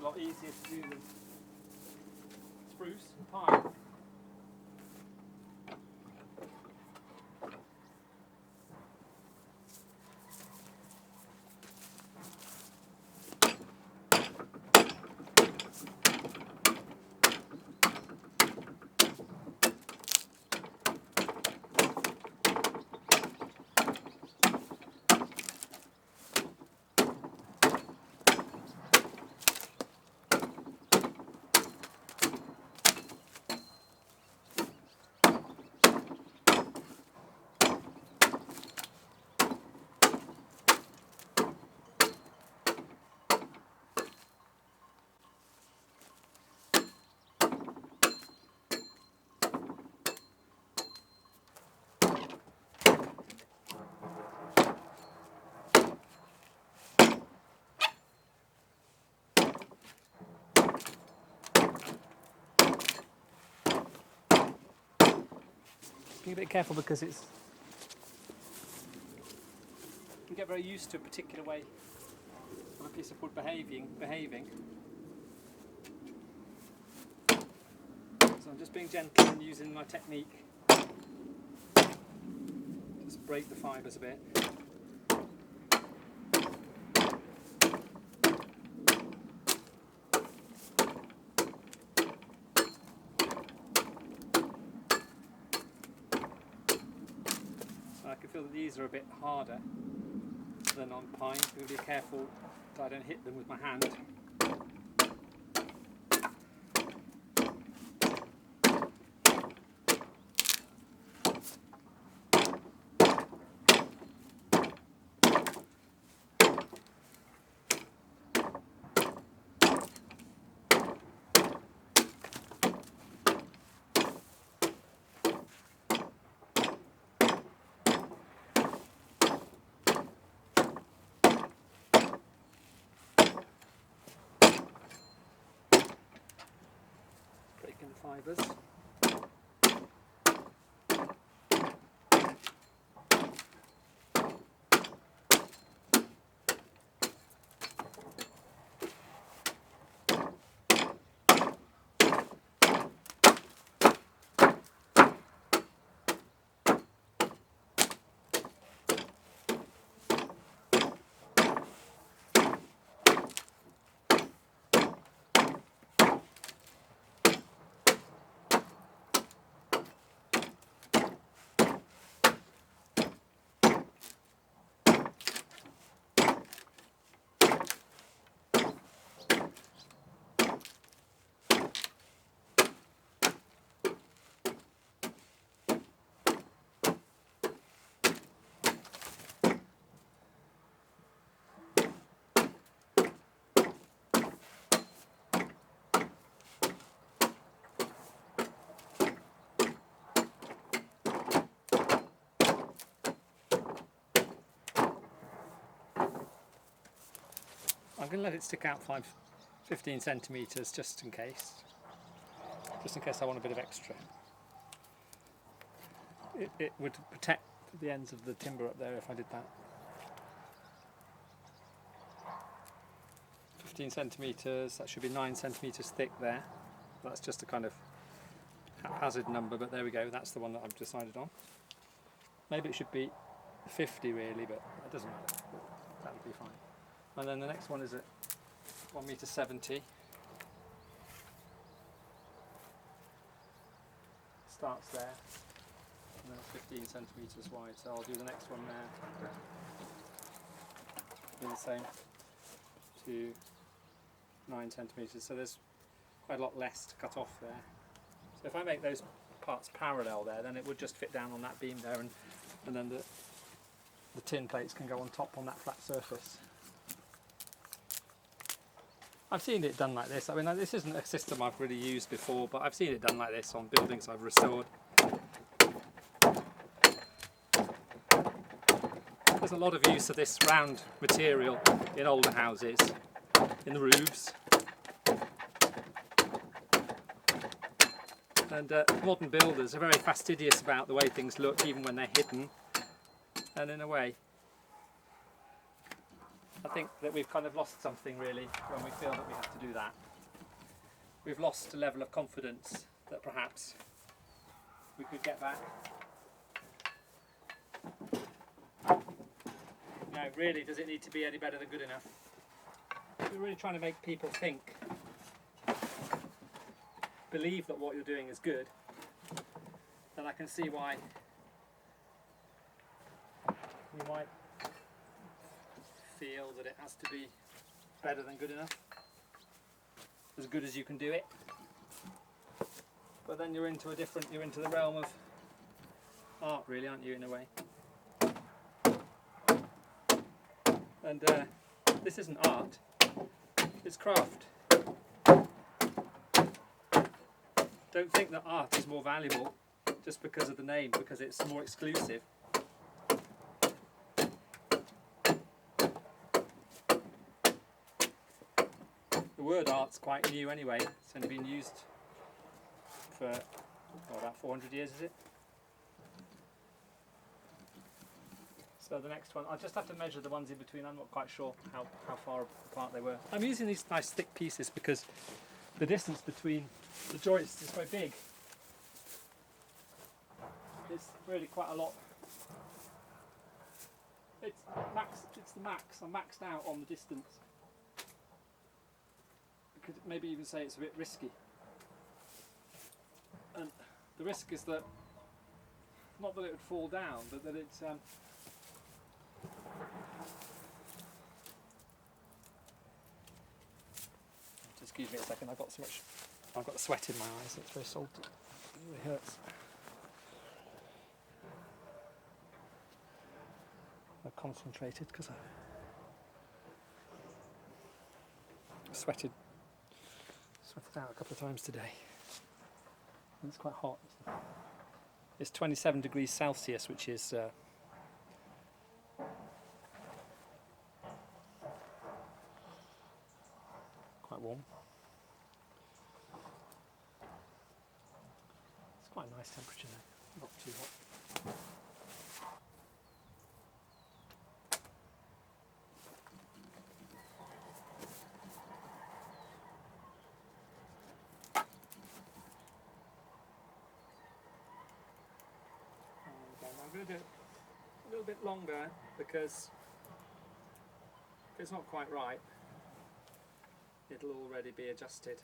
a lot easier to do than spruce and pine. Be a bit careful because it's you can get very used to a particular way of a piece of wood behaving. So I'm just being gentle and using my technique. Just break the fibres a bit. I can feel that these are a bit harder than on pine. I'm going to be careful that I don't hit them with my hand. Breaking the fibres. I'm going to let it stick out 15 centimetres just in case I want a bit of extra. It would protect the ends of the timber up there if I did that. 15 centimetres, that should be 9 centimetres thick there. That's just a kind of haphazard number, but there we go, that's the one that I've decided on. Maybe it should be 50 really, but it doesn't matter, that would be fine. And then the next one is at 1.70 meters. Starts there, and then it's 15 centimetres wide, so I'll do the next one there. Do the same to 9 centimetres, so there's quite a lot less to cut off there. So if I make those parts parallel there, then it would just fit down on that beam there, and then the tin plates can go on top on that flat surface. I've seen it done like this. I mean, this isn't a system I've really used before, but I've seen it done like this on buildings I've restored. There's a lot of use of this round material in older houses, in the roofs. And modern builders are very fastidious about the way things look, even when they're hidden. And in a way, think that we've kind of lost something really when we feel that we have to do that. We've lost a level of confidence that perhaps we could get back. No, really, does it need to be any better than good enough? If you're really trying to make people think, believe that what you're doing is good, then I can see why you might feel that it has to be better than good enough, as good as you can do it. But then you're into the realm of art really, aren't you, in a way? And this isn't art, it's craft. Don't think that art is more valuable just because of the name, because it's more exclusive. The word art's quite new anyway. It's only been used for about 400 years, is it? So the next one, I'll just have to measure the ones in between. I'm not quite sure how far apart they were. I'm using these nice thick pieces because the distance between the joists is quite big. It's really quite a lot. It's the max. I'm maxed out on the distance. You could maybe even say it's a bit risky. And the risk is that, not that it would fall down, but that it's excuse me a second, I've got the sweat in my eyes, it's very salty. It really hurts. I've concentrated because I sweated out a couple of times today. And it's quite hot. It's 27 degrees Celsius, which is quite warm. It's quite a nice temperature though, not too hot. I'm going to do it a little bit longer because if it's not quite right, it'll already be adjusted.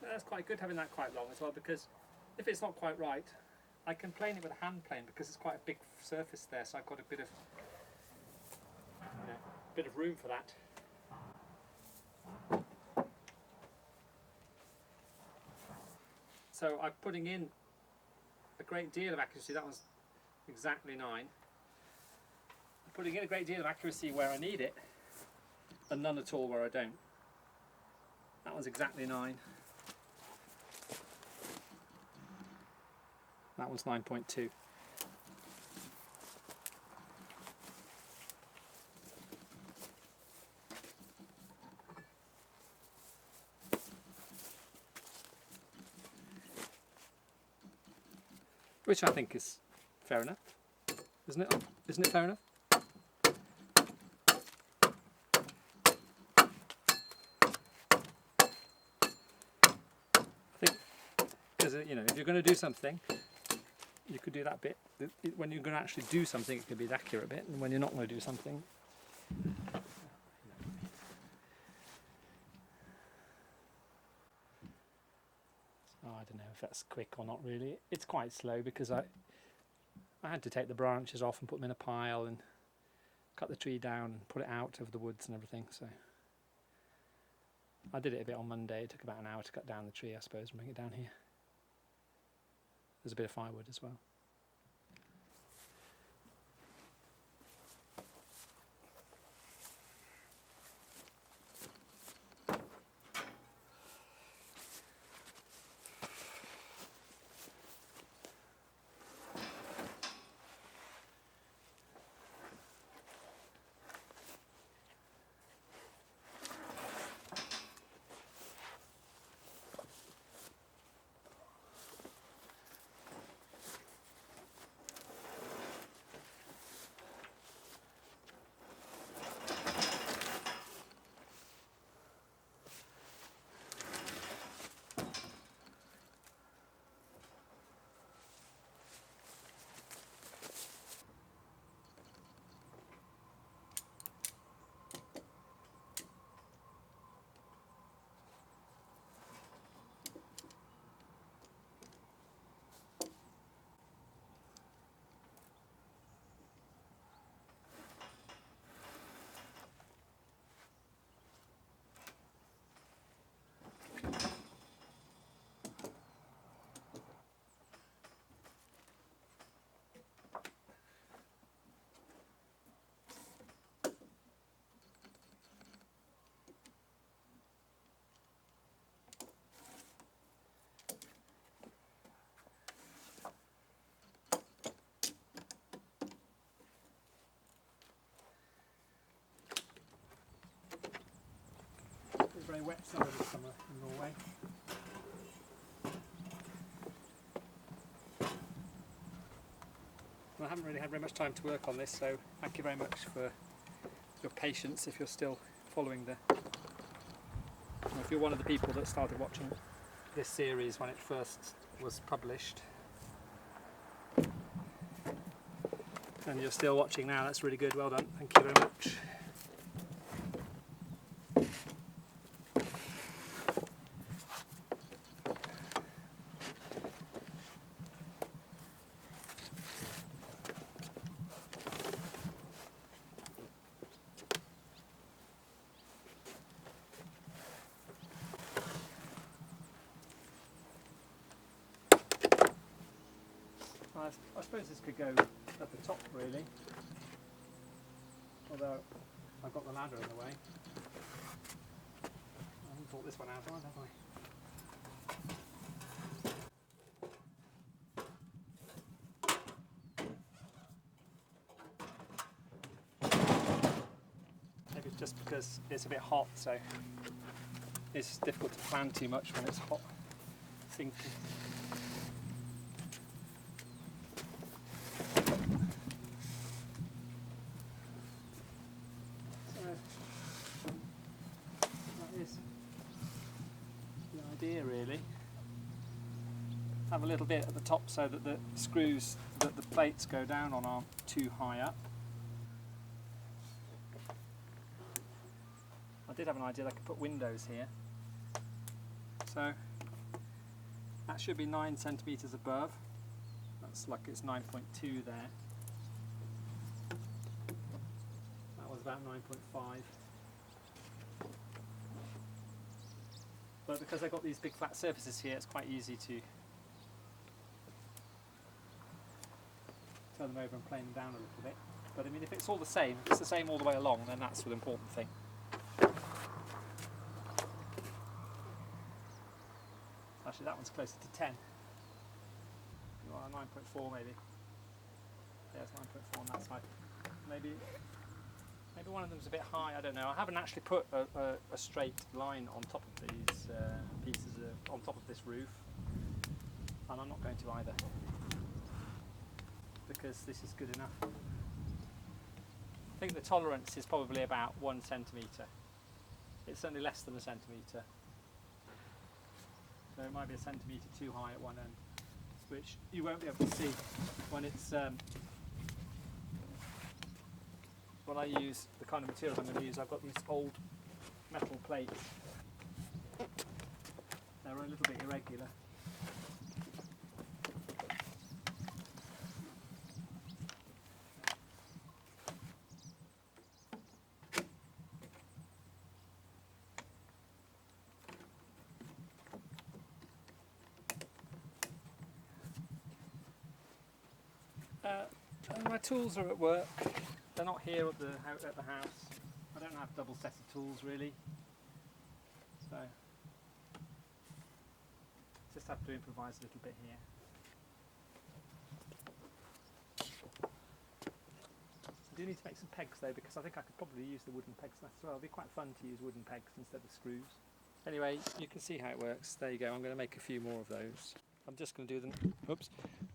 That's quite good having that quite long as well, because if it's not quite right, I can plane it with a hand plane because it's quite a big surface there, so I've got a bit of room for that. So I'm putting in a great deal of accuracy. That was exactly 9. I'm putting in a great deal of accuracy where I need it, and none at all where I don't. That was exactly 9. That one's 9.2. Which I think is fair enough, isn't it? Isn't it fair enough? I think, because if you're going to do something, you could do that bit. When you're going to actually do something, it could be the accurate bit, and when you're not going to do something, I don't know if that's quick or not really. It's quite slow because I had to take the branches off and put them in a pile and cut the tree down and put it out over the woods and everything. So I did it a bit on Monday. It took about an hour to cut down the tree, I suppose, and bring it down here. There's a bit of firewood as well. It's very wet summer this summer in Norway. Well, I haven't really had very much time to work on this, so thank you very much for your patience if you're still following if you're one of the people that started watching this series when it first was published and you're still watching now, that's really good. Well done, thank you very much. I suppose this could go at the top really, although I've got the ladder in the way. I haven't thought this one out, have I? Maybe it's just because it's a bit hot, so it's difficult to plan too much when it's hot thinking. Really have a little bit at the top so that the screws that the plates go down on aren't too high up. I did have an idea that I could put windows here, so that should be 9 centimetres above. That's like it's 9.2 there. That was about 9.5. But because I've got these big flat surfaces here, it's quite easy to turn them over and plane them down a little bit. But I mean, if it's all the same, if it's the same all the way along, then that's the important thing. Actually, that one's closer to 10. Well, 9.4 maybe. Yeah, it's 9.4 on that side. Maybe one of them's a bit high, I don't know. I haven't actually put a straight line on top of these pieces, on top of this roof. And I'm not going to either, because this is good enough. I think the tolerance is probably about 1 centimetre. It's certainly less than a centimetre. So it might be a centimetre too high at one end, which you won't be able to see when it's when I use the kind of material I'm going to use. I've got these old metal plates. They're a little bit irregular, And my tools are at work. They're not here at the house. I don't have double set of tools really. So just have to improvise a little bit here. I do need to make some pegs though, because I think I could probably use the wooden pegs as well. It'd be quite fun to use wooden pegs instead of screws. Anyway, you can see how it works. There you go. I'm going to make a few more of those. I'm just going to do them. Oops.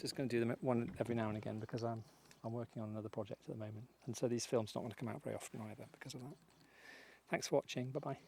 Just going to do them one every now and again because I'm working on another project at the moment, and so these films not going to come out very often either because of that. Thanks for watching. Bye bye.